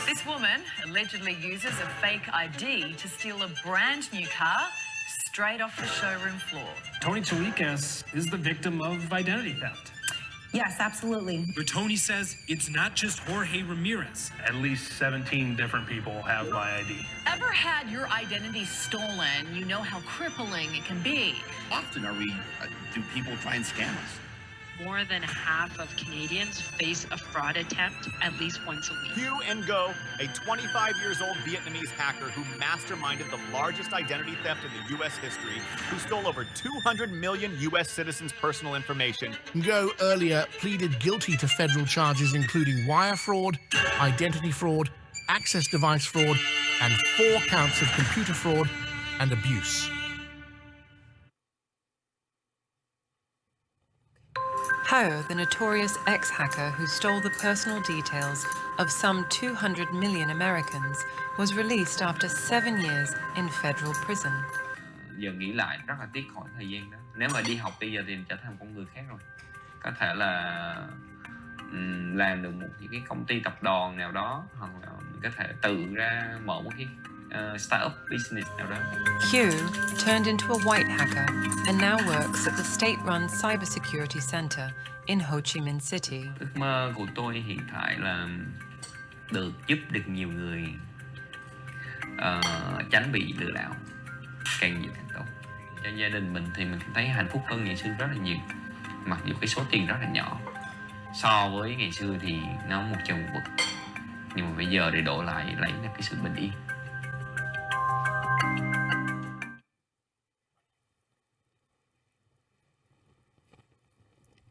This woman allegedly uses a fake ID to steal a brand new car straight off the showroom floor. Tony Chalikas is the victim of identity theft. Yes, absolutely. But Tony says it's not just Jorge Ramirez. At least 17 different people have my ID. Ever had your identity stolen? You know how crippling it can be. Often do people try and scam us? More than half of Canadians face a fraud attempt at least once a week. Hew Ngo, a 25-year-old Vietnamese hacker who masterminded the largest identity theft in the U.S. history, who stole over 200 million U.S. citizens' personal information. Ngo earlier pleaded guilty to federal charges including wire fraud, identity fraud, access device fraud, and 4 counts of computer fraud and abuse. Hieu, the notorious ex-hacker who stole the personal details of some 200 million Americans, was released after 7 years in federal prison. Giờ nghĩ lại rất là tiếc khoảng thời gian đó. Nếu mà đi học bây giờ thì trở thành con người khác rồi. Có thể là làm được một cái công ty tập đoàn nào đó, hoặc là mình có thể tự ra mở một cái startup business nào đó. Hugh turned into a white hacker and now works at the state-run cybersecurity center in Ho Chi Minh City. Ước mơ của tôi hiện tại là được giúp được nhiều người tránh bị lừa đảo, càng nhiều càng tốt. Cho gia đình mình thì mình thấy hạnh phúc hơn ngày xưa rất là nhiều. Mặc dù cái số tiền rất là nhỏ, so với ngày xưa thì nó một trời một vực. Nhưng mà bây giờ để đổi lại lấy được cái sự bình yên.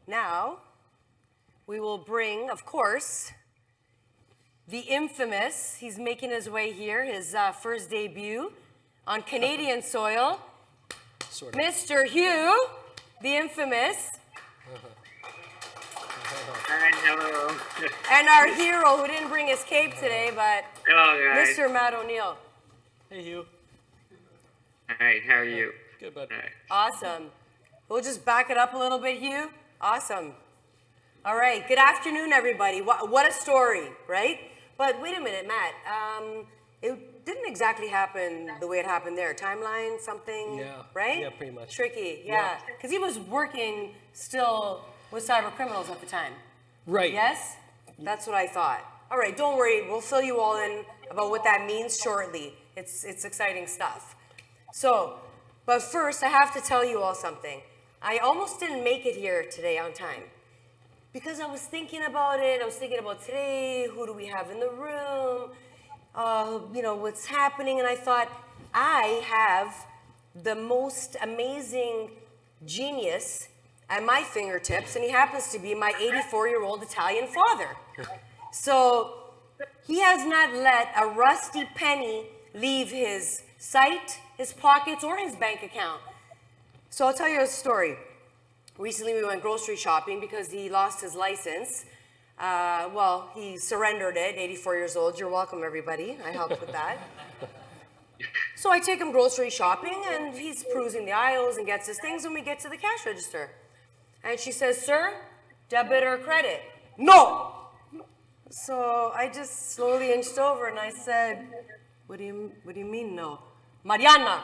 Now, we will bring, of course, the infamous, he's making his way here, his first debut on Canadian soil, Mr. Hugh, the infamous. Hi, hello. And our hero, who didn't bring his cape today, but hello, guys. Mr. Matt O'Neill. Hey, Hugh. Hi, how are you? Good, bud. Hi. Awesome. We'll just back it up a little bit, Hugh. Awesome. All right. Good afternoon, everybody. What a story, right? But wait a minute, Matt. It didn't exactly happen the way it happened there. Timeline, something, right? Yeah, pretty much. Tricky, yeah. Because he was working still with cyber criminals at the time. Right. Yes? That's what I thought. All right, don't worry. We'll fill you all in about what that means shortly. It's exciting stuff. So, but first, I have to tell you all something. I almost didn't make it here today on time because I was thinking about it. I was thinking about today, who do we have in the room, you know, what's happening. And I thought, I have the most amazing genius at my fingertips, and he happens to be my 84-year-old Italian father. So he has not let a rusty penny leave his sight, his pockets, or his bank account. So I'll tell you a story. Recently we went grocery shopping because he lost his license. Well, he surrendered it, 84 years old. You're welcome, everybody. I helped with that. So I take him grocery shopping, and he's perusing the aisles and gets his things, and we get to the cash register. And she says, "Sir, debit or credit?" "No!" So I just slowly inched over, and I said, what do you mean no? "Mariana,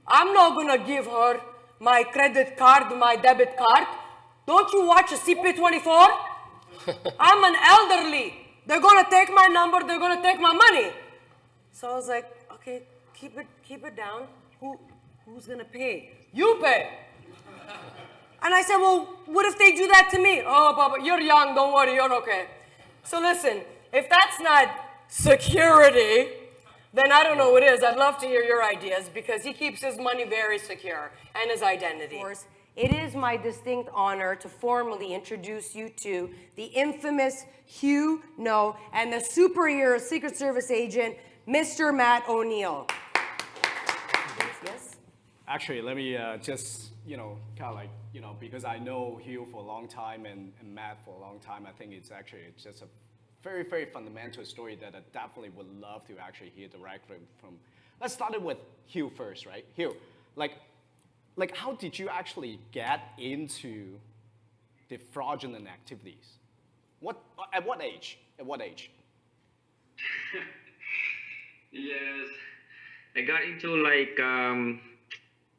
I'm not gonna give her my credit card, my debit card. Don't you watch a CP24? I'm an elderly. They're gonna take my number, they're gonna take my money." So I was like, okay, keep it down. Who's gonna pay? "You pay." And I said, "Well, what if they do that to me?" "Oh, Baba, you're young, don't worry, you're okay." So listen, if that's not security, then I don't know what is. I'd love to hear your ideas because he keeps his money very secure and his identity. Of course, it is my distinct honor to formally introduce you to the infamous Heu Ngo and the superhero Secret Service agent, Mr. Matt O'Neill. Yes? Actually, let me just, kind of like, because I know Hugh for a long time and Matt for a long time, I think it's just a very, very fundamental story that I definitely would love to actually hear directly from. Let's start it with Hugh first, right? Hugh, like how did you actually get into the fraudulent activities? At what age? At what age? Yes, I got into like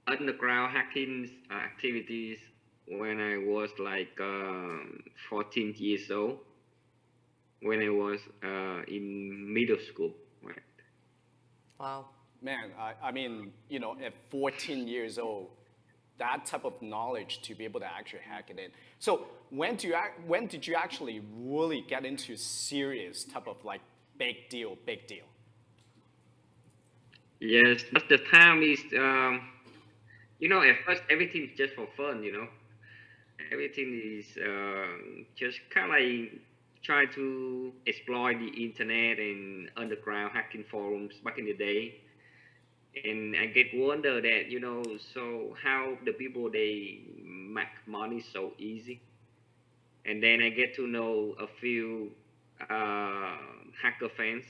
underground hacking activities when I was like 14 years old. When I was in middle school. Right. Wow. Man, I mean, you know, at 14 years old, that type of knowledge to be able to actually hack it in. So when did you actually really get into serious type of like big deal? Yes, but the time is, you know, at first everything is just for fun, you know. Everything is just kind of like try to exploit the internet and underground hacking forums back in the day. And I get wonder that, you know, so how the people, they make money so easy. And then I get to know a few hacker fans.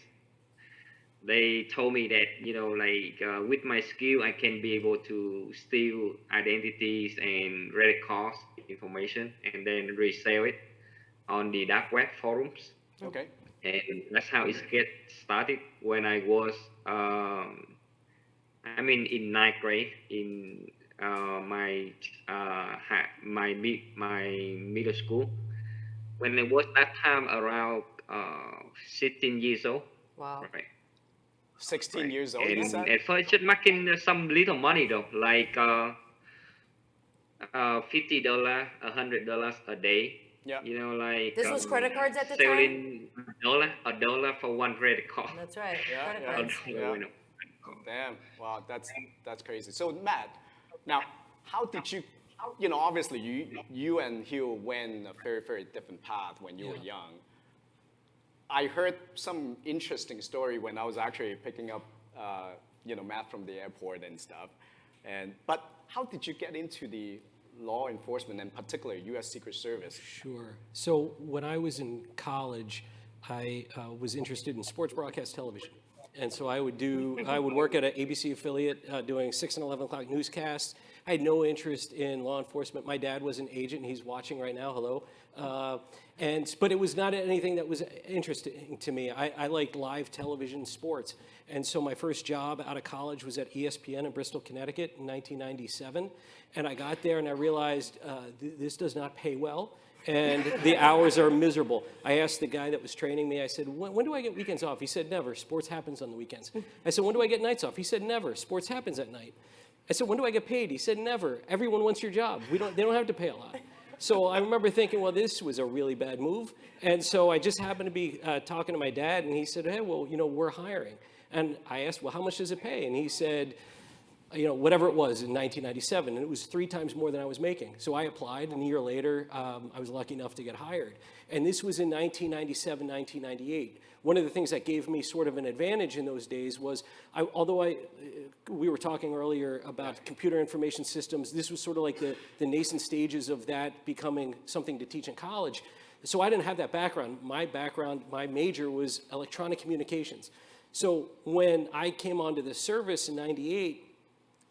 They told me that, you know, like with my skill, I can be able to steal identities and credit cards information and then resell it on the dark web forums. Okay. And that's how it get started when I was, I mean, in ninth grade in my middle school. When I was that time around 16 years old. Wow. Right. 16 years old, you And said? at first just making some little money though, like $50, $100 a day. Yeah. You know, like This was credit cards at the time? selling a dollar for one credit card. That's right. Yeah, Credit yeah, cards. yeah. Damn, wow, that's crazy. So Matt, now how did you, you know, obviously you and Hugh went a very, very different path when you were young. I heard some interesting story when I was actually picking up, you know, Matt from the airport and stuff. But how did you get into the law enforcement and particularly U.S. Secret Service? Sure. So when I was in college, I was interested in sports broadcast television. And so I would work at an ABC affiliate doing 6 and 11 o'clock newscasts. I had no interest in law enforcement. My dad was an agent. He's watching right now. Hello. But it was not anything that was interesting to me. I liked live television sports. And so my first job out of college was at ESPN in Bristol, Connecticut in 1997. And I got there and I realized this does not pay well. And the hours are miserable. I asked the guy that was training me, I said, when do I get weekends off? He said, never. Sports happens on the weekends. I said, when do I get nights off? He said, never. Sports happens at night. I said, when do I get paid? He said, never. Everyone wants your job. They don't have to pay a lot. So I remember thinking, well, this was a really bad move. And so I just happened to be talking to my dad, and he said, hey, well, you know, we're hiring. And I asked, well, how much does it pay? And he said, you know, whatever it was in 1997, and it was 3 times more than I was making. So I applied, and a year later, I was lucky enough to get hired. And this was in 1997, 1998. One of the things that gave me sort of an advantage in those days was, we were talking earlier about computer information systems, this was sort of like the nascent stages of that becoming something to teach in college. So I didn't have that background. My major was electronic communications. So when I came onto the service in 98,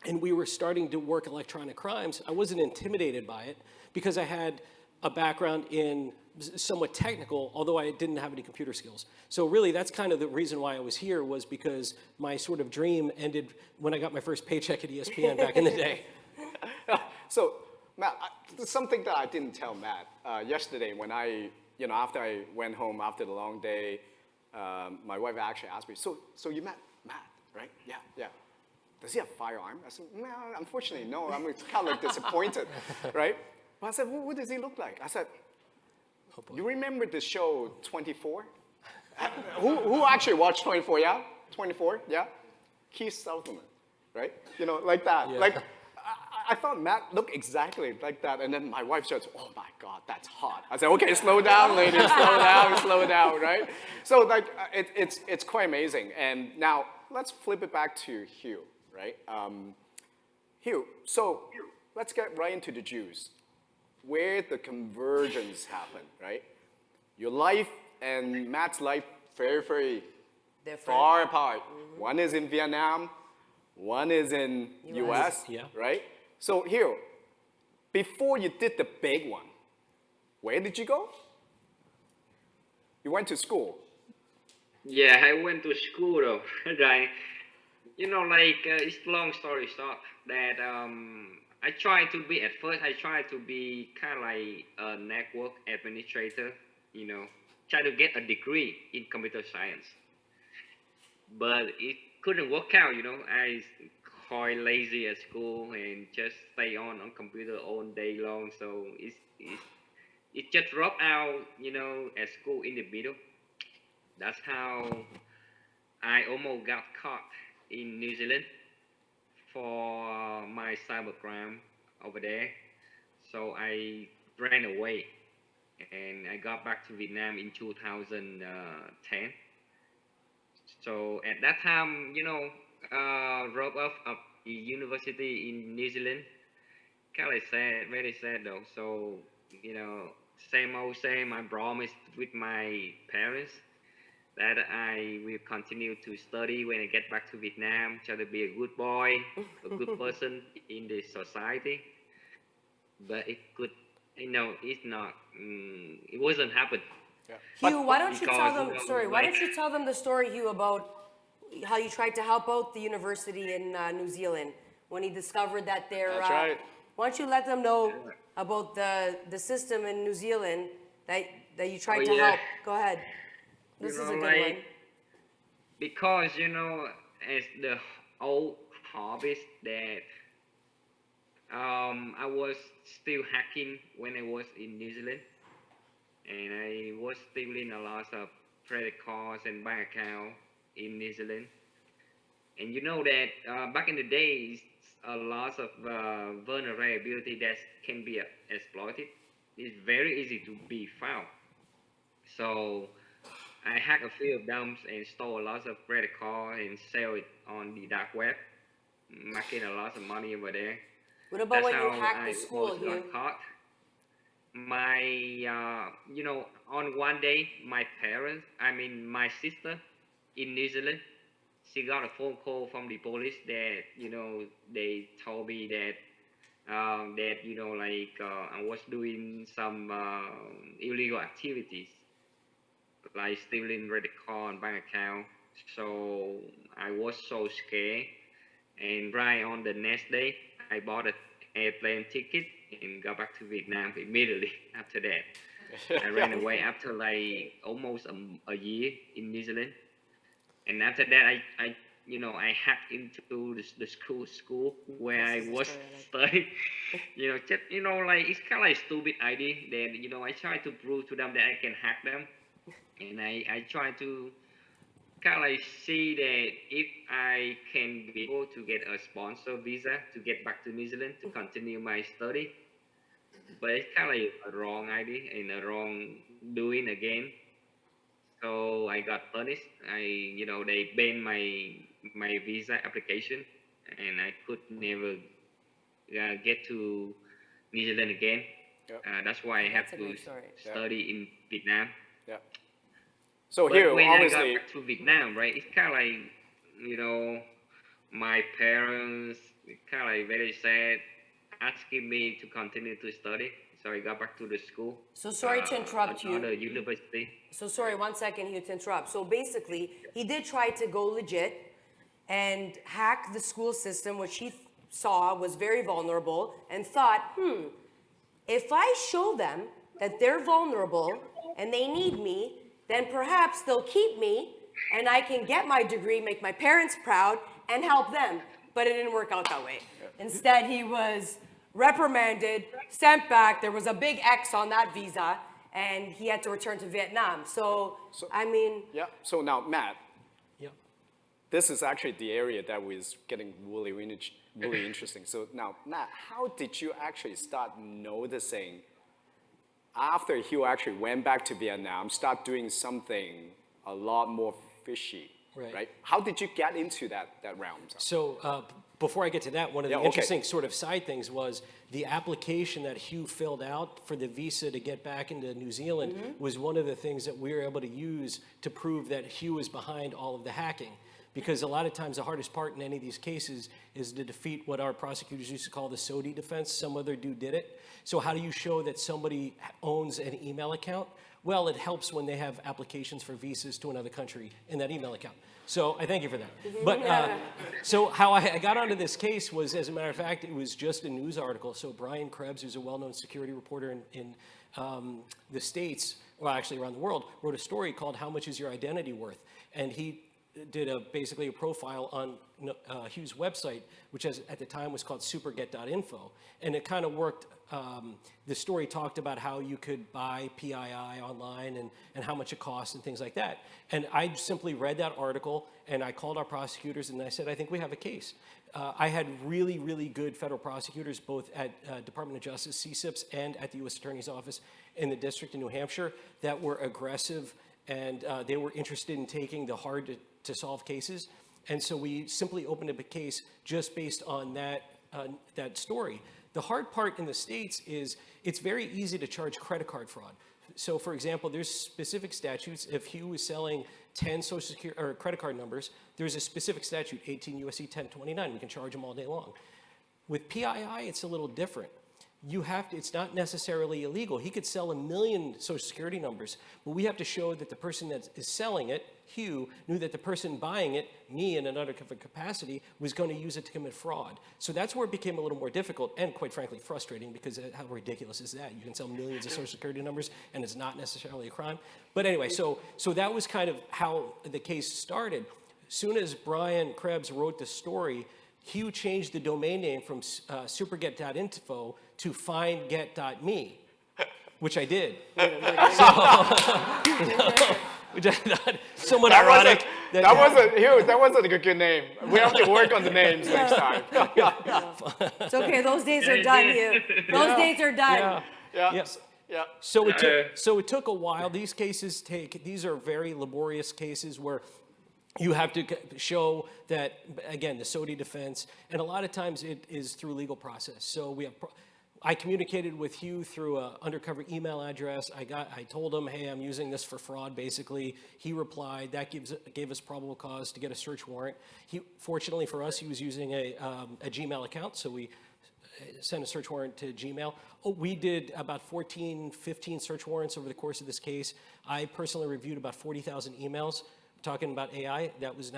and we were starting to work electronic crimes, I wasn't intimidated by it because I had a background in somewhat technical, although I didn't have any computer skills. So really, that's kind of the reason why I was here, was because my sort of dream ended when I got my first paycheck at ESPN back in the day. So Matt, something that I didn't tell Matt, yesterday when after I went home after the long day, my wife actually asked me, so you met Matt, right? Yeah. Does he have a firearm? I said, no, unfortunately, no. I'm kind of disappointed, right? But I said, well, what does he look like? I said, you remember the show 24? who actually watched 24, yeah? 24, yeah? Keith Sutherland, right? You know, like that. Yeah. Like, I thought Matt looked exactly like that. And then my wife says, oh my God, that's hot. I said, okay, slow down, lady, slow down, right? So like, it's quite amazing. And now let's flip it back to Hugh. Right? Hugh, so let's get right into the juice. Where the convergence happened, right? Your life and Matt's life very, very far apart. Mm-hmm. One is in Vietnam, one is in US, right? So Hugh, before you did the big one, where did you go? You went to school. Yeah, I went to school though. Right. You know, like it's long story short that I tried to be at first. I tried to be kind of like a network administrator. You know, try to get a degree in computer science, but it couldn't work out. You know, I quite lazy at school and just stay on computer all day long. So it just dropped out. You know, at school in the middle. That's how I almost got caught in New Zealand for my cybercrime over there. So I ran away and I got back to Vietnam in 2010. So at that time, you know, drop off of the university in New Zealand. Kind of sad, very sad though. So, you know, same old same. I promised with my parents that I will continue to study when I get back to Vietnam, try to be a good boy, a good person in the society. But it could, you know, it's not, it wasn't happen. Hugh, why don't you tell them? You know, Sorry, why like- don't you tell them the story, Hugh, about how you tried to help out the university in New Zealand when he discovered that they're. That's right. Why don't you let them know about the system in New Zealand that you tried to yeah. help? Go ahead. This You is know, a good like, one. Because, you know, as the old hobbies that I was still hacking when I was in New Zealand, and I was stealing a lot of credit cards and bank account in New Zealand. And you know that back in the days, a lot of vulnerability that can be exploited. It's very easy to be found. So I hacked a few of them and stole a lot of credit cards and sell it on the dark web, making a lot of money over there. What about when you how hacked I the school, almost got Hugh? caught. My, you know, on one day, my sister in New Zealand, she got a phone call from the police that, you know, they told me that, you know, like I was doing some illegal activities, like stealing credit card and bank account. So I was so scared. And right on the next day, I bought an airplane ticket and got back to Vietnam immediately after that. I ran away after like almost a year in New Zealand. And after that, I hacked into the school where I was studying. You know, just, you know, like it's kind of like stupid idea that, you know, I try to prove to them that I can hack them. And I try to kind of like see that if I can be able to get a sponsor visa to get back to New Zealand to continue my study. But it's kind of like a wrong idea and a wrong doing again. So I got punished. They banned my visa application, and I could never get to New Zealand again. That's why I have to study in Vietnam. Yeah. So But here, when obviously, I got back to Vietnam, right, it's kind of like, you know, my parents kind of like very sad, asking me to continue to study. So I got back to the school. So sorry to interrupt you. Another university. So sorry, 1 second here to interrupt. So basically, he did try to go legit and hack the school system, which he saw was very vulnerable, and thought, if I show them that they're vulnerable and they need me, then perhaps they'll keep me and I can get my degree, make my parents proud, and help them. But it didn't work out that way. Instead, he was reprimanded, sent back. There was a big X on that visa, and he had to return to Vietnam. So I mean... Yeah, so now, Matt. Yeah. This is actually the area that was getting really interesting. So now, Matt, how did you actually start noticing after Hugh actually went back to Vietnam, start doing something a lot more fishy, right? How did you get into that realm? So before I get to that, one of the interesting sort of side things was the application that Hugh filled out for the visa to get back into New Zealand was one of the things that we were able to use to prove that Hugh was behind all of the hacking. Because a lot of times the hardest part in any of these cases is to defeat what our prosecutors used to call the SODI defense, some other dude did it. So how do you show that somebody owns an email account? well, it helps when they have applications for visas to another country in that email account. So I thank you for that. But so how I got onto this case was, as a matter of fact, it was just a news article. So Brian Krebs, who's a well-known security reporter in the States, well, actually around the world, wrote a story called "How Much Is Your Identity Worth?" And he did basically a profile on Hugh's website, which at the time was called superget.info. And it kind of worked. The story talked about how you could buy PII online and how much it costs and things like that. And I simply read that article and I called our prosecutors and I said, I think we have a case. I had really, really good federal prosecutors, both at Department of Justice, CSIPs, and at the U.S. Attorney's Office in the District in New Hampshire that were aggressive and they were interested in taking the hard to solve cases. And so we simply opened up a case just based on that story. The hard part in the States is it's very easy to charge credit card fraud. So for example, there's specific statutes. If Hugh is selling 10 social security or credit card numbers, there's a specific statute, 18 U.S.C. 1029. We can charge him all day long. With PII, it's a little different. It's not necessarily illegal. He could sell 1 million social security numbers, but we have to show that the person that is selling it, Hugh, knew that the person buying it, me in an undercover capacity, was going to use it to commit fraud. So that's where it became a little more difficult and quite frankly frustrating, because how ridiculous is that? You can sell millions of social security numbers and it's not necessarily a crime. But anyway, so that was kind of how the case started. Soon as Brian Krebs wrote the story, Hugh changed the domain name from superget.info to findget.me, which I did. Which I thought somewhat ironic. That wasn't a good name. We have to work on the names next time. It's okay. Those days are done, Hugh. Those days are done. Yeah. So it took a while. These are very laborious cases where you have to show that, again, the SOTI defense, and a lot of times it is through legal process. So I communicated with Hugh through an undercover email address. I told him, hey, I'm using this for fraud, basically. He replied. That gave us probable cause to get a search warrant. Fortunately for us, he was using a Gmail account, so we sent a search warrant to Gmail. We did about 14, 15 search warrants over the course of this case. I personally reviewed about 40,000 emails. Talking about AI, that was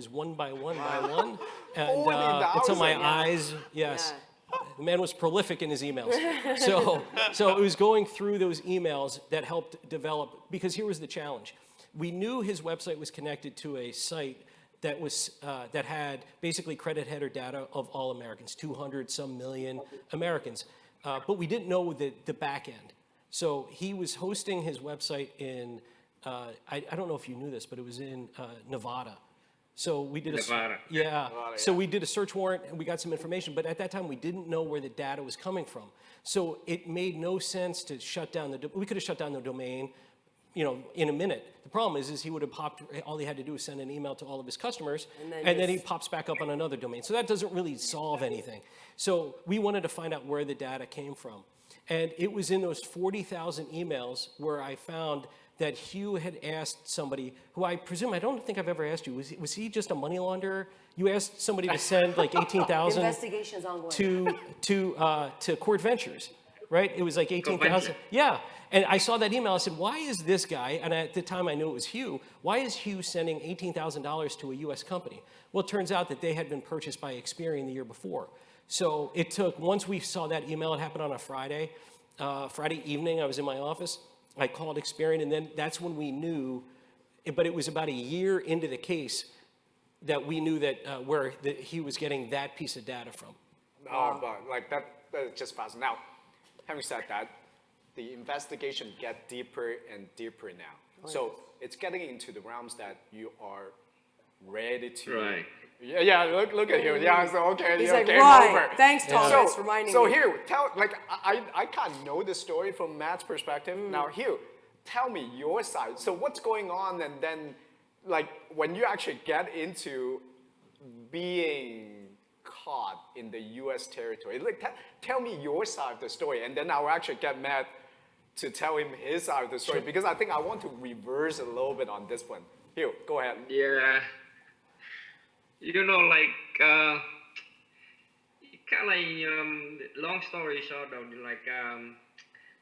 one by one by one. And until my eyes, yes. Yeah. The man was prolific in his emails. So it was going through those emails that helped develop, because here was the challenge. We knew his website was connected to a site that had basically credit header data of all Americans, 200 some million Americans. But we didn't know the back end. So he was hosting his website in, I don't know if you knew this, but it was in Nevada. So we did Nevada. So we did a search warrant and we got some information, but at that time we didn't know where the data was coming from. So it made no sense to shut down we could have shut down the domain, in a minute. The problem is he would have all he had to do was send an email to all of his customers, and then he pops back up on another domain. So that doesn't really solve anything. So we wanted to find out where the data came from. And it was in those 40,000 emails where I found that Hugh had asked somebody who I don't think I've ever asked you. Was he just a money launderer? You asked somebody to send like 18,000 Investigation's ongoing. to Court Ventures, right? It was like 18,000. Yeah. And I saw that email. I said, why is this guy, and at the time I knew it was Hugh, why is Hugh sending $18,000 to a U.S. company? Well, it turns out that they had been purchased by Experian the year before. So it took, once we saw that email, it happened on a Friday evening, I was in my office. I called Experian, and then that's when we knew, but it was about a year into the case that we knew that where he was getting that piece of data from. But like that's just fast. Now, having said that, the investigation get deeper and deeper now. So it's getting into the realms that you are ready to. Right. Yeah. Look at Hugh. Yeah. So okay. He's like, right. Thanks, Thomas, for reminding me. So Hugh, I can't know the story from Matt's perspective. Now, Hugh, tell me your side. So what's going on, and then, like, when you actually get into being caught in the U.S. territory, like, tell me your side of the story, and then I'll actually get Matt to tell him his side of the story, because I think I want to reverse a little bit on this one. Hugh, go ahead. Yeah. Like, kind of like, long story short, though, like,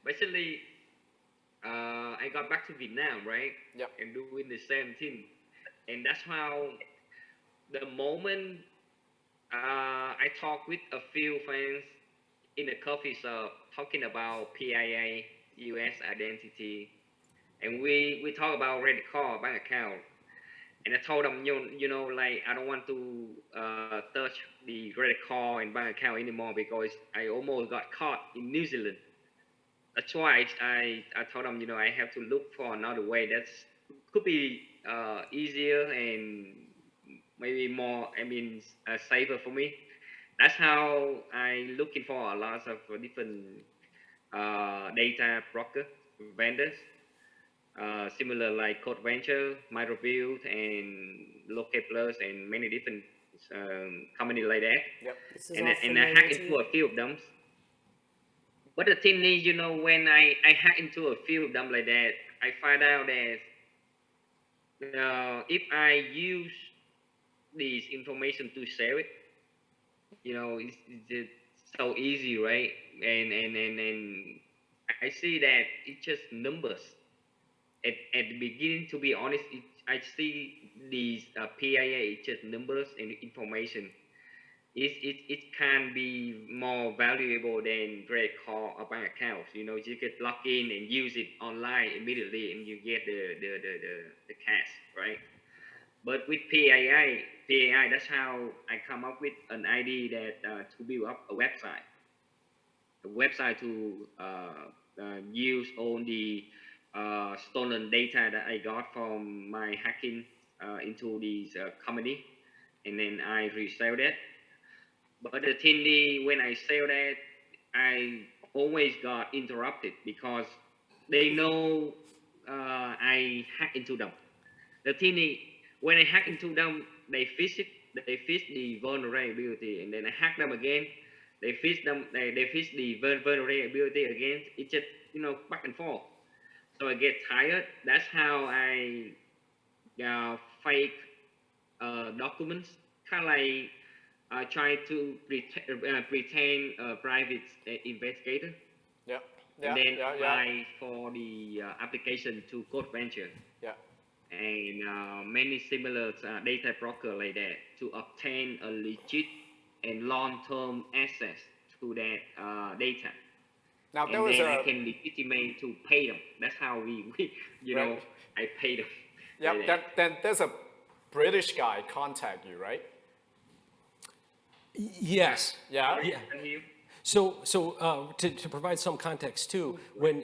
basically, I got back to Vietnam, right? Yep. And doing the same thing. And that's how the moment I talked with a few friends in a coffee shop talking about PIA, US identity, and we talk about credit card, bank account. And I told them, like I don't want to touch the credit card and bank account anymore because I almost got caught in New Zealand. That's why I told them, I have to look for another way that could be easier and maybe more, safer for me. That's how I looking for a lot of different data broker vendors, similar like Code Venture, MyReview, and Locate Plus, and many different companies like that. Yep. And I hacked into a few of them. But the thing is, when I hack into a few of them like that, I find out that if I use this information to sell it, it's so easy, right? And I see that it's just numbers. At the beginning, to be honest, I see these PIA, it's just numbers and information. It can be more valuable than credit card or bank accounts. You could log in and use it online immediately, and you get the cash, right? But with PII, that's how I come up with an idea that to build up a website to use all the stolen data that I got from my hacking into this company, and then I resell that. But the thing is, when I sell that, I always got interrupted because they know I hack into them. The thing is, when I hack into them, they fix the vulnerability, and then I hack them again. They fix the vulnerability again. It's just back and forth. So I get tired. That's how I fake documents, kind of like try to pretend a private investigator. Yeah. And then apply for the application to Code Venture. Yeah. And many similar data broker like that to obtain a legit and long-term access to that data. Now and there was then I can legitimate to pay them. That's how I pay them. Yeah. Like Then there's a British guy contact you, right? Yes. Yeah. So to provide some context too, when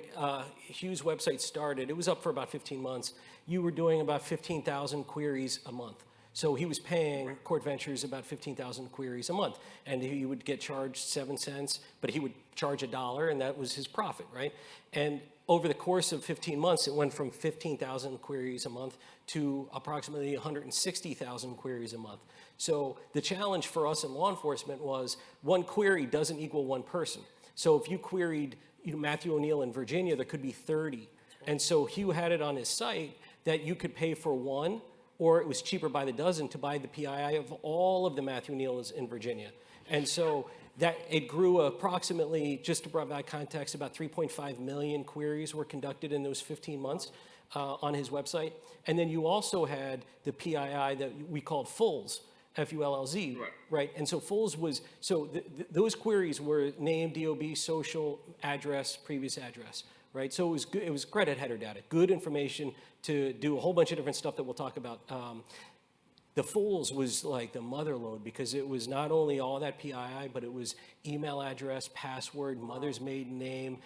Hugh's website started, it was up for about 15 months. You were doing about 15,000 queries a month. So he was paying Court Ventures about 15,000 queries a month, and he would get charged 7 cents, but he would charge $1, and that was his profit, right? And over the course of 15 months, it went from 15,000 queries a month to approximately 160,000 queries a month. So the challenge for us in law enforcement was one query doesn't equal one person. So if you queried Matthew O'Neill in Virginia, there could be 30. And so Hugh had it on his site that you could pay for one, or it was cheaper by the dozen to buy the PII of all of the Matthew O'Neills in Virginia. And so that it grew approximately, just to provide context, about 3.5 million queries were conducted in those 15 months on his website. And then you also had the PII that we called Fulls, F-U-L-L-Z, right? And so Fulls was, so those queries were name, DOB, social, address, previous address, right? So it was good, it was credit header data, good information to do a whole bunch of different stuff that we'll talk about. The Fulls was like the mother lode because it was not only all that PII, but it was email address, password, mother's maiden name,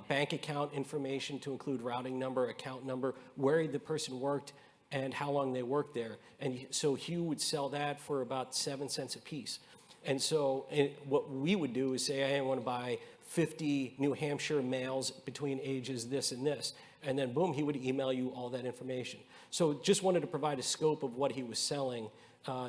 bank account information to include routing number, account number, where the person worked, and how long they worked there. And so Hugh would sell that for about 7 cents a piece. And so what we would do is say, hey, I want to buy 50 New Hampshire males between ages this and this. And then boom, he would email you all that information. So just wanted to provide a scope of what he was selling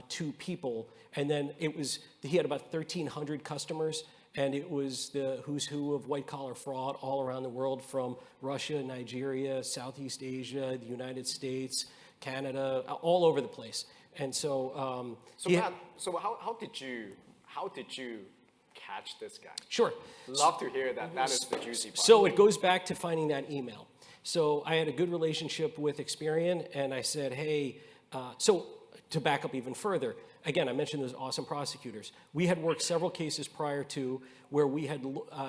to people. And then he had about 1,300 customers, and it was the who's who of white collar fraud all around the world, from Russia, Nigeria, Southeast Asia, the United States, Canada, all over the place. And so, Matt, so how did you catch this guy? Sure. Love to hear that. That is the juicy part. So it goes back to finding that email. So I had a good relationship with Experian, and I said, hey, so to back up even further, again, I mentioned those awesome prosecutors. We had worked several cases prior to where we had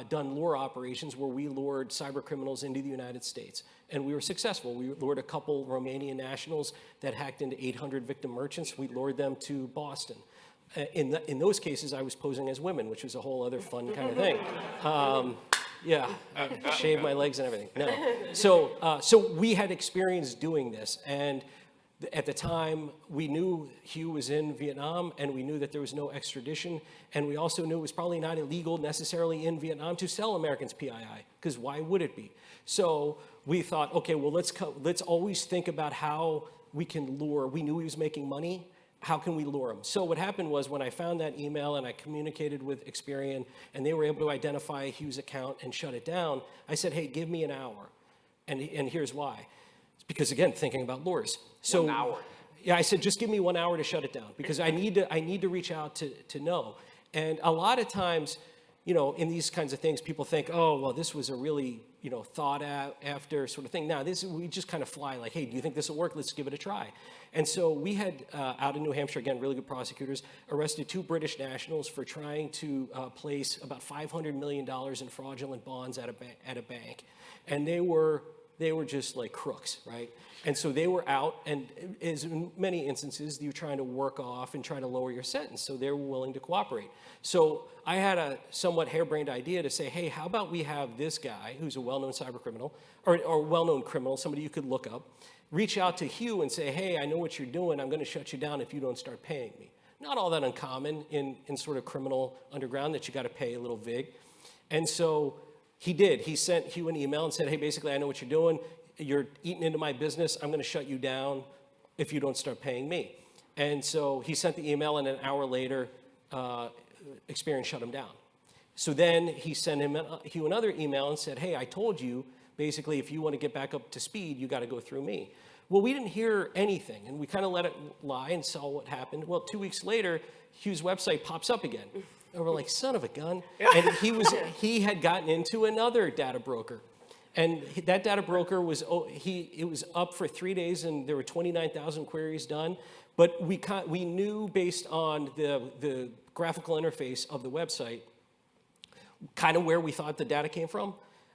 done lure operations where we lured cyber criminals into the United States. And we were successful. We lured a couple Romanian nationals that hacked into 800 victim merchants. We lured them to Boston. In those cases, I was posing as women, which was a whole other fun kind of thing. Yeah, I shaved my legs and everything. No. So we had experience doing this. And at the time, we knew Hugh was in Vietnam, and we knew that there was no extradition, and we also knew it was probably not illegal necessarily in Vietnam to sell Americans PII, because why would it be? So we thought, okay, well, let's always think about how we can lure. We knew he was making money. How can we lure him? So what happened was when I found that email and I communicated with Experian, and they were able to identify Hugh's account and shut it down, I said, hey, give me an hour, and here's why. Because again, thinking about lures. So 1 hour. Yeah, I said, just give me 1 hour to shut it down because I need to reach out to know. And a lot of times, in these kinds of things, people think, oh, well, this was a really, thought after sort of thing. Now, we just kind of fly like, hey, do you think this will work? Let's give it a try. And so we had, out in New Hampshire, again, really good prosecutors, arrested 2 British nationals for trying to place about $500 million in fraudulent bonds at a bank. And they were just like crooks, right? And so they were out, and as in many instances, you're trying to work off and try to lower your sentence, so they were willing to cooperate. So I had a somewhat harebrained idea to say, hey, how about we have this guy, who's a well-known cyber criminal, or well-known criminal, somebody you could look up, reach out to Hugh and say, hey, I know what you're doing, I'm gonna shut you down if you don't start paying me. Not all that uncommon in sort of criminal underground that you gotta pay a little vig. And so he did. He sent Hugh an email and said, hey, basically, I know what you're doing. You're eating into my business. I'm going to shut you down if you don't start paying me. And so he sent the email, and an hour later, Experian shut him down. So then he sent Hugh another email and said, hey, I told you, basically, if you want to get back up to speed, you got to go through me. Well, we didn't hear anything, and we kind of let it lie and saw what happened. Well, 2 weeks later, Hugh's website pops up again. And we're like, son of a gun. And he had gotten into another data broker. And that data broker it was up for 3 days, and there were 29,000 queries done. But we knew based on the graphical interface of the website kind of where we thought the data came from.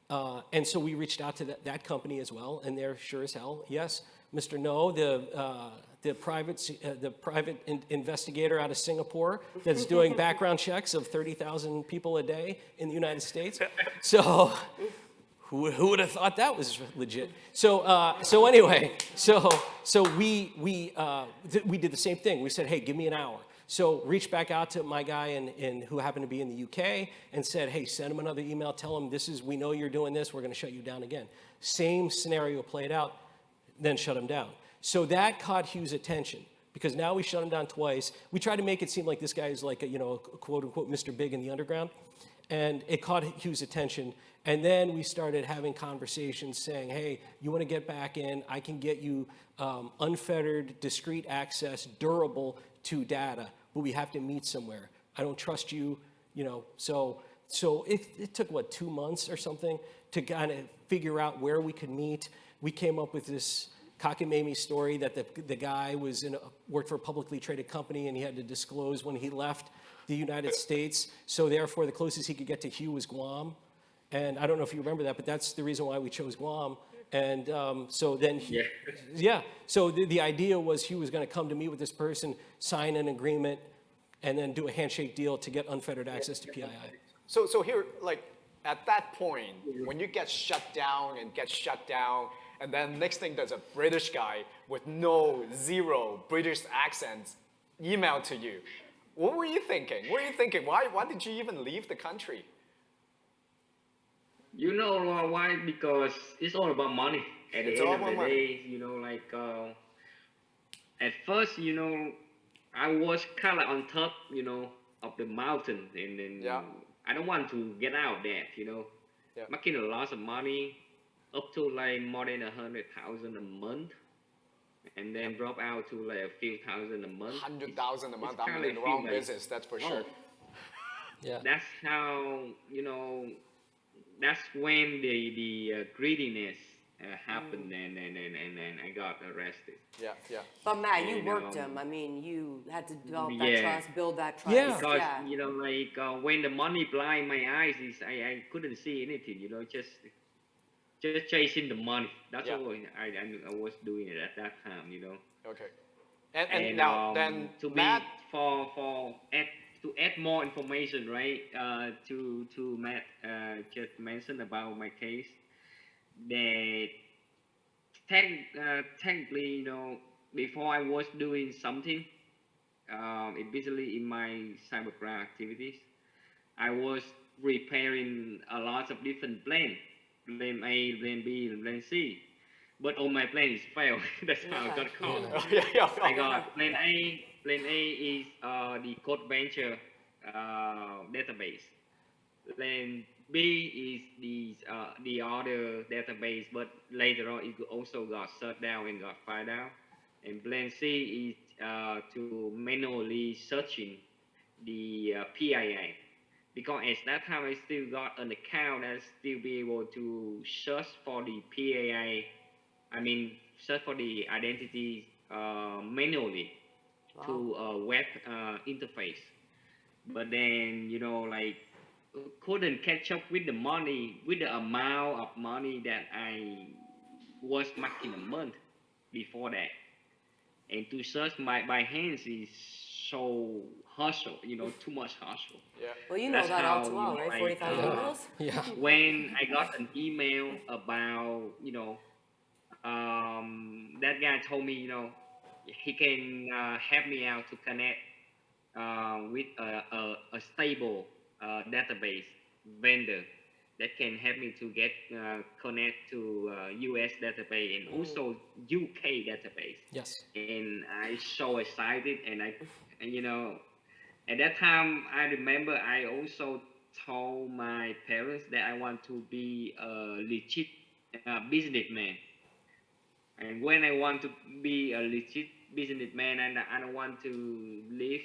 And so we reached out to that company as well, and they're sure as hell, yes, Mr. No, the private investigator out of Singapore that's doing background checks of 30,000 people a day in the United States. So who would have thought that was legit? So anyway, we did the same thing. We said, hey, give me an hour. So reached back out to my guy who happened to be in the UK and said, hey, send him another email. Tell him we know you're doing this. We're going to shut you down again. Same scenario played out, then shut him down. So that caught Hugh's attention because now we shut him down twice. We tried to make it seem like this guy is like a quote unquote Mr. Big in the underground. And it caught Hugh's attention. And then we started having conversations saying, hey, you want to get back in? I can get you unfettered, discrete access, durable to data, but we have to meet somewhere. I don't trust you, So it took, 2 months or something to kind of figure out where we could meet. We came up with this cockamamie story that the guy worked for a publicly traded company and he had to disclose when he left the United States. So therefore, the closest he could get to Hugh was Guam. And I don't know if you remember that, but that's the reason why we chose Guam. And so then, so the idea was Hugh was going to come to meet with this person, sign an agreement, and then do a handshake deal to get unfettered access to PII. So here, at that point, when you get shut down, and then next thing there's a British guy with zero British accents email to you. What were you thinking? Why did you even leave the country? You know why? Because it's all about money. At the end of the day, at first, I was kind of on top, of the mountain, and then I don't want to get out of that, making a lot of money, up to more than 100,000 a month, and then drop out to a few thousand a month. 100,000 a month. I'm in the wrong business, that's for sure. Yeah. That's how that's when the greediness happened, and I got arrested. Yeah, yeah. But Matt, you And, worked him. I mean, you had to develop that yeah. trust, build that trust. Yeah. Because Yeah. you know, like when the money blind my eyes, is I couldn't see anything. You know, just chasing the money. That's Yeah. all I was doing it at that time. You know. Okay. And now then to Matt. To add more information, right? To Matt just mentioned about my case, that technically, you know, before I was doing something, basically in my cybercrime activities, I was repairing a lot of different planes, plane A, plane B, and plane C. But all my planes failed. That's how I got caught. Yeah. I got plane A. Plane A is the code venture database. Plane B is the other database, but later on it also got shut down and got fired out. And plane C is to manually searching the PII. Because at that time I still got an account and still be able to search for the PII. I mean, search for the identity manually through a web interface. But then, you know, like, couldn't catch up with the money, with the amount of money that I was making a month before that. And to search by hands is so hustle, you know, too much hustle. Yeah. Well, you know That's that all how, too you well, know, right? like, 40,000 emails? Yeah. When I got an email about, you know, that guy told me, you know, he can help me out to connect with a stable database vendor that can help me to get connect to US database and also UK database. Yes. And I so excited, and you know, at that time I remember I also told my parents that I want to be a legit businessman. And when I want to be a legit businessman, and I don't want to live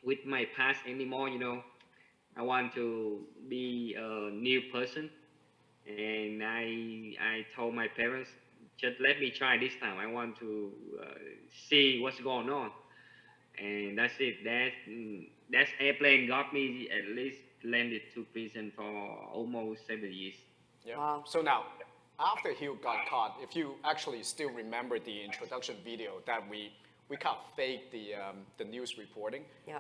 with my past anymore, you know, I want to be a new person. And I told my parents, just let me try this time. I want to see what's going on. And that's it. That airplane got me at least landed to prison for almost 7 years. Yeah. Wow. So now, after Hugh got caught, if you actually still remember the introduction video that we kind of faked the news reporting. Yeah.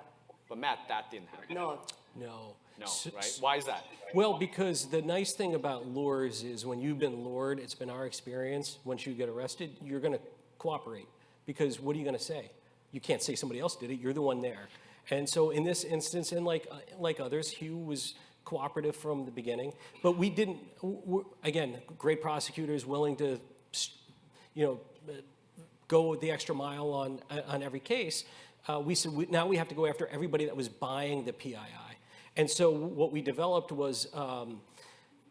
But Matt, that didn't happen. No. No. No, right? Why is that? Well, because the nice thing about lures is when you've been lured, it's been our experience, once you get arrested, you're going to cooperate. Because what are you going to say? You can't say somebody else did it. You're the one there. And so in this instance, and like others, Hugh was cooperative from the beginning. But we didn't, again, great prosecutors willing to, you know, go the extra mile on every case. We said, now we have to go after everybody that was buying the PII. And so what we developed was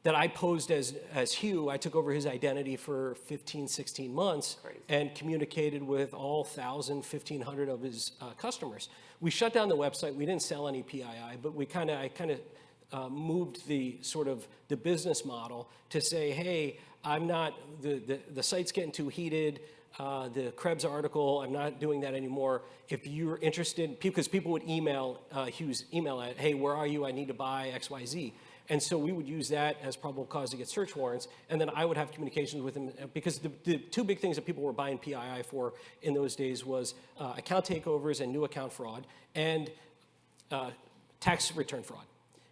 that I posed as Hugh. I took over his identity for 15, 16 months. Crazy. And communicated with all 1,000, 1,500 of his customers. We shut down the website. We didn't sell any PII, but I kind of moved the sort of the business model to say, hey, I'm not, the site's getting too heated. The Krebs article, I'm not doing that anymore. If you're interested, because people would email Hugh's email at, hey, where are you? I need to buy XYZ. And so we would use that as probable cause to get search warrants. And then I would have communications with him because the two big things that people were buying PII for in those days was account takeovers and new account fraud and tax return fraud.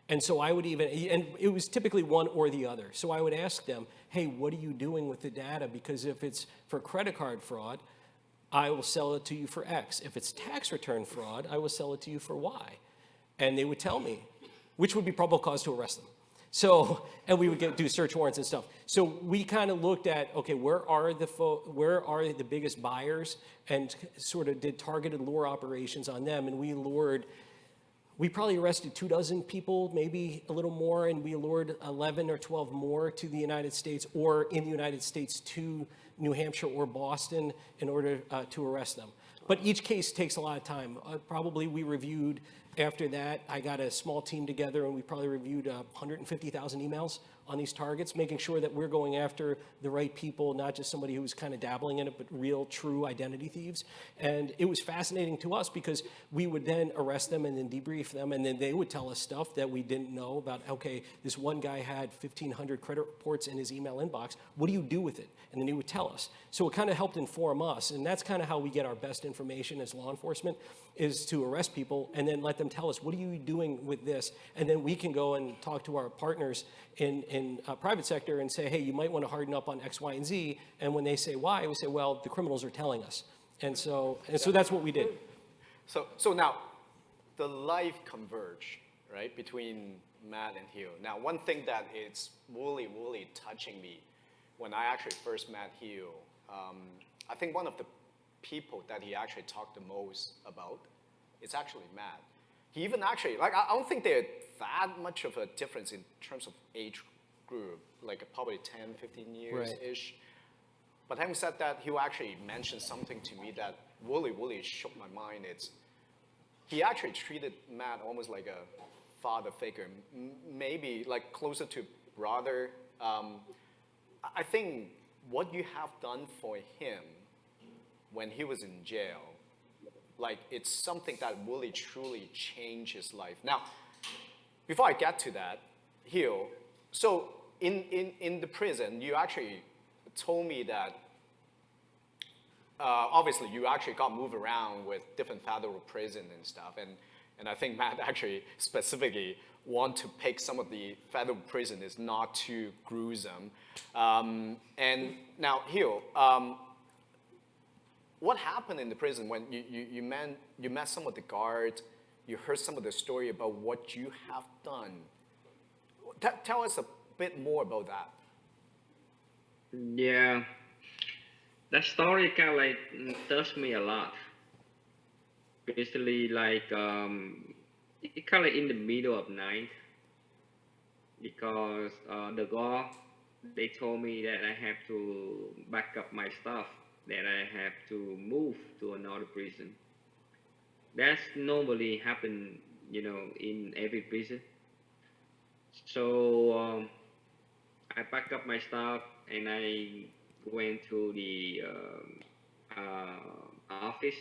And so I would even, and it was typically one or the other. So I would ask them, hey, what are you doing with the data? Because if it's for credit card fraud, I will sell it to you for X. If it's tax return fraud, I will sell it to you for Y. And they would tell me, which would be probable cause to arrest them. So, and we would do search warrants and stuff. So we kind of looked at, okay, where are the biggest buyers, and sort of did targeted lure operations on them. And we probably arrested 24 people, maybe a little more, and we lured 11 or 12 more to the United States, or in the United States to New Hampshire or Boston in order to arrest them. But each case takes a lot of time. Probably we reviewed, after that, I got a small team together and we probably reviewed 150,000 emails on these targets, making sure that we're going after the right people, not just somebody who's kind of dabbling in it, but real, true identity thieves. And it was fascinating to us because we would then arrest them and then debrief them, and then they would tell us stuff that we didn't know about. Okay, this one guy had 1,500 credit reports in his email inbox. What do you do with it? And then he would tell us. So it kind of helped inform us, and that's kind of how we get our best information as law enforcement, is to arrest people and then let them tell us, what are you doing with this? And then we can go and talk to our partners in private sector and say, hey, you might want to harden up on X, Y, and Z. And when they say why, we say, well, the criminals are telling us. And so that's what we did. So now, the life converged, right, between Matt and Hugh. Now, one thing that is really, really touching me when I actually first met Hugh, I think one of the people that he actually talked the most about is actually Matt. He even actually, like, I don't think there's that much of a difference in terms of age group, like probably 10, 15 years-ish. Right. But having said that, he actually mentioned something to me that really, really shook my mind. It's, he actually treated Matt almost like a father figure, maybe like closer to brother. I think what you have done for him when he was in jail, like, it's something that really truly changed his life. Now, before I get to that, Hugh, so in the prison, you actually told me that obviously you actually got moved around with different federal prison and stuff, and I think Matt actually specifically want to pick some of the federal prisoners not too gruesome. And now, Hugh, what happened in the prison when you met some of the guards, you heard some of the story about what you have done? Tell us a bit more about that. Yeah, that story kind of like touched me a lot. Basically, like it kind of in the middle of night, because the guard, they told me that I have to back up my stuff, that I have to move to another prison. That's normally happen, you know, in every prison. So I packed up my stuff and I went to the office.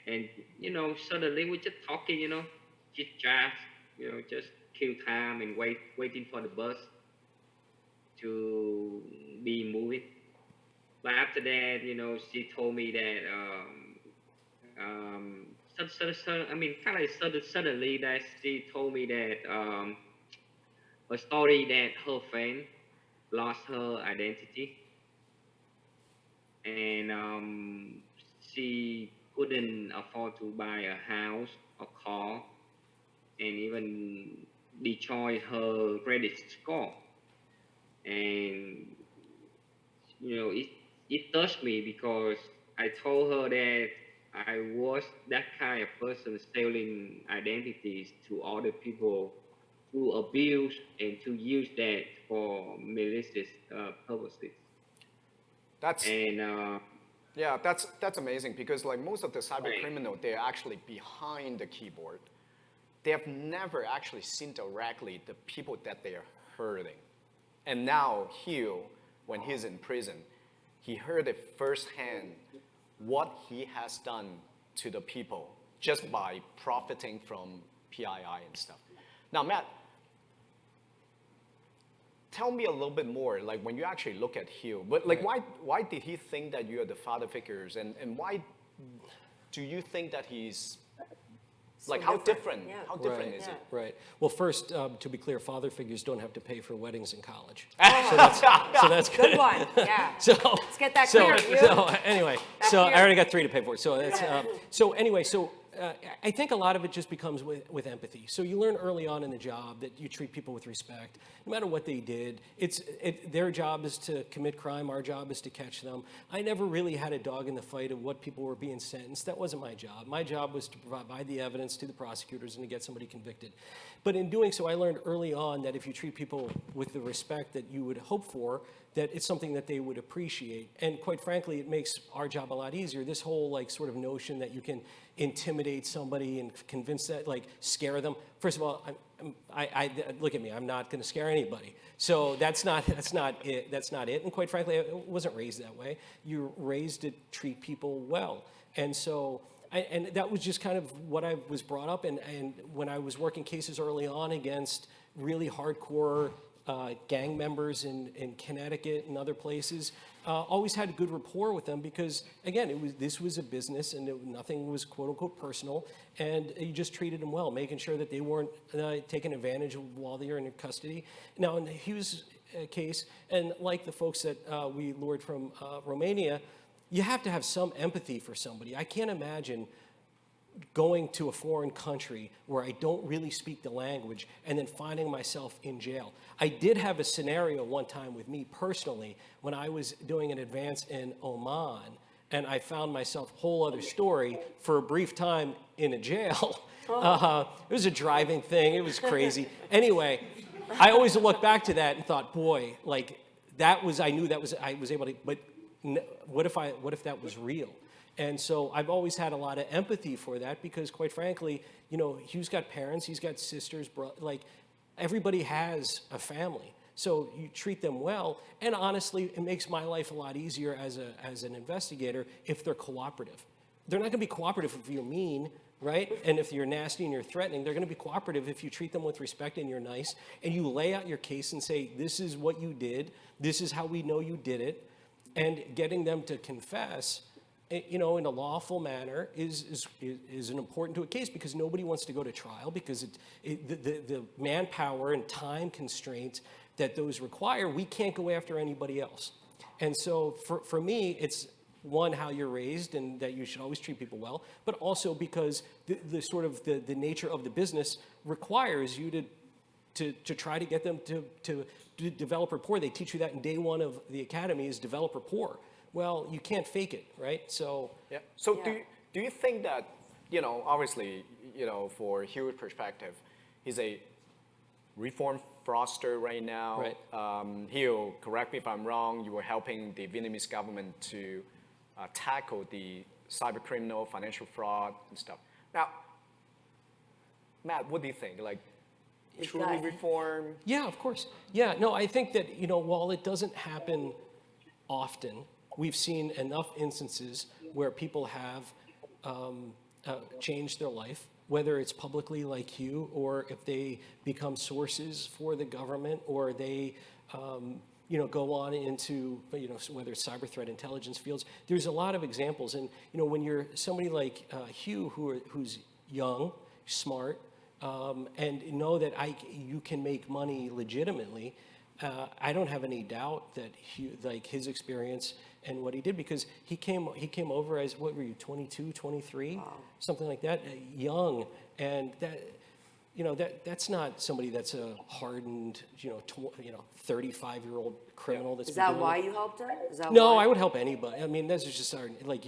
And, you know, suddenly we're just talking, you know, chit chat, you know, just kill time and waiting for the bus to be moving. But after that, you know, she told me that, suddenly that she told me that a story that her friend lost her identity, and she couldn't afford to buy a house, a car, and even destroy her credit score. And, you know, it touched me because I told her that I was that kind of person selling identities to other people to abuse and to use that for malicious purposes. Yeah, that's amazing, because like most of the cyber criminals, they're actually behind the keyboard. They have never actually seen directly the people that they are hurting. And now Hugh, when he's in prison, he heard it firsthand what he has done to the people just by profiting from PII and stuff. Now, Matt, tell me a little bit more, like when you actually look at Hugh, but like why did he think that you are the father figures, and why do you think that he's like how different is it? Right. Well, first, to be clear, father figures don't have to pay for weddings in college. Oh. So that's good. Good one. Yeah. Let's get that clear. Hugh. So anyway, I already got 3 to pay for it. So that's I think a lot of it just becomes with empathy. So you learn early on in the job that you treat people with respect, no matter what they did. Their job is to commit crime. Our job is to catch them. I never really had a dog in the fight of what people were being sentenced. That wasn't my job. My job was to provide the evidence to the prosecutors and to get somebody convicted. But in doing so, I learned early on that if you treat people with the respect that you would hope for, that it's something that they would appreciate. And quite frankly, it makes our job a lot easier. This whole like sort of notion that you can intimidate somebody and convince that, like scare them. First of all, I look at me, I'm not gonna scare anybody. So that's not it. And quite frankly, I wasn't raised that way. You're raised to treat people well. And so, and that was just kind of what I was brought up in. And when I was working cases early on against really hardcore gang members in Connecticut and other places, always had a good rapport with them because, again, this was a business and nothing was quote unquote personal, and you just treated them well, making sure that they weren't taken advantage of while they were in custody. Now, in the Hugh's case, and like the folks that we lured from Romania, you have to have some empathy for somebody. I can't imagine going to a foreign country where I don't really speak the language and then finding myself in jail. I did have a scenario one time with me personally when I was doing an advance in Oman, and I found myself, whole other story, for a brief time in a jail. It was a driving thing, it was crazy. Anyway, I always look back to that and thought, boy, like that was, I knew that was, I was able to, but what if that was real? And so I've always had a lot of empathy for that because, quite frankly, you know, Hugh's got parents, he's got sisters, like everybody has a family. So you treat them well, and honestly, it makes my life a lot easier as an investigator if they're cooperative. They're not gonna be cooperative if you're mean, right? And if you're nasty and you're threatening, they're gonna be cooperative if you treat them with respect and you're nice, and you lay out your case and say, this is what you did, this is how we know you did it, and getting them to confess, you know, in a lawful manner is important to a case because nobody wants to go to trial because the manpower and time constraints that those require, we can't go after anybody else. And so for me, it's one, how you're raised and that you should always treat people well, but also because the sort of the nature of the business requires you to try to get them to develop rapport. They teach you that in day one of the academy is develop rapport. Well, you can't fake it, right? So yeah. So yeah. Do you think that, you know, obviously, you know, for Hugh's perspective, he's a reformed fraudster right now. Right. Hugh, correct me if I'm wrong. You were helping the Vietnamese government to tackle the cybercriminal, financial fraud and stuff. Now, Matt, what do you think? Like, truly reform? Yeah, of course. Yeah, no, I think that, you know, while it doesn't happen often, we've seen enough instances where people have changed their life, whether it's publicly like Hugh, or if they become sources for the government, or they you know, go on into, you know, whether it's cyber threat intelligence fields. There's a lot of examples. And, you know, when you're somebody like Hugh, who's young, smart, and know that you can make money legitimately, I don't have any doubt that like his experience and what he did, because he came over as, what were you, 22, 23, wow. Something like that, young, and that, you know, that's not somebody that's a hardened, you know, 35-year-old criminal. Yeah. That's Is that why you helped him? No, I would help anybody. I mean, that's just our, like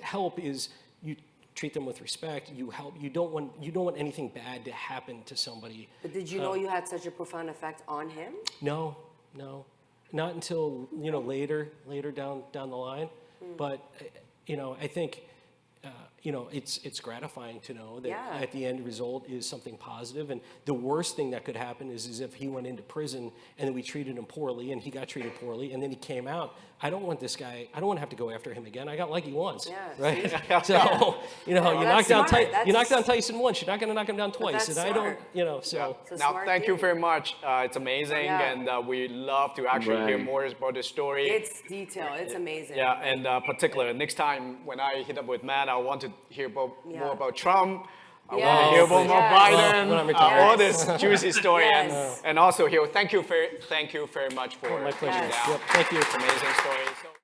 help is you treat them with respect. You help. You don't want anything bad to happen to somebody. But did you know you had such a profound effect on him? No, not until, you know, later down the line. But you know, I think you know, it's gratifying to know that at the end result is something positive. And the worst thing that could happen is if he went into prison and then we treated him poorly and he got treated poorly and then he came out. I don't want this guy, I don't want to have to go after him again. I got lucky once, right? So, you know, you knock down Tyson once, you're not going to knock him down twice. And I don't, you know, so. Yeah. Now, thank you very much. It's amazing, and we love to actually hear more about this story. It's detailed. It's amazing. Yeah, and particularly next time when I hit up with Matt, I want to hear more about Trump. I want to hear about more Biden, all this juicy story, and also Hugh, thank you very much for my pleasure. Thank you. It's an amazing story. So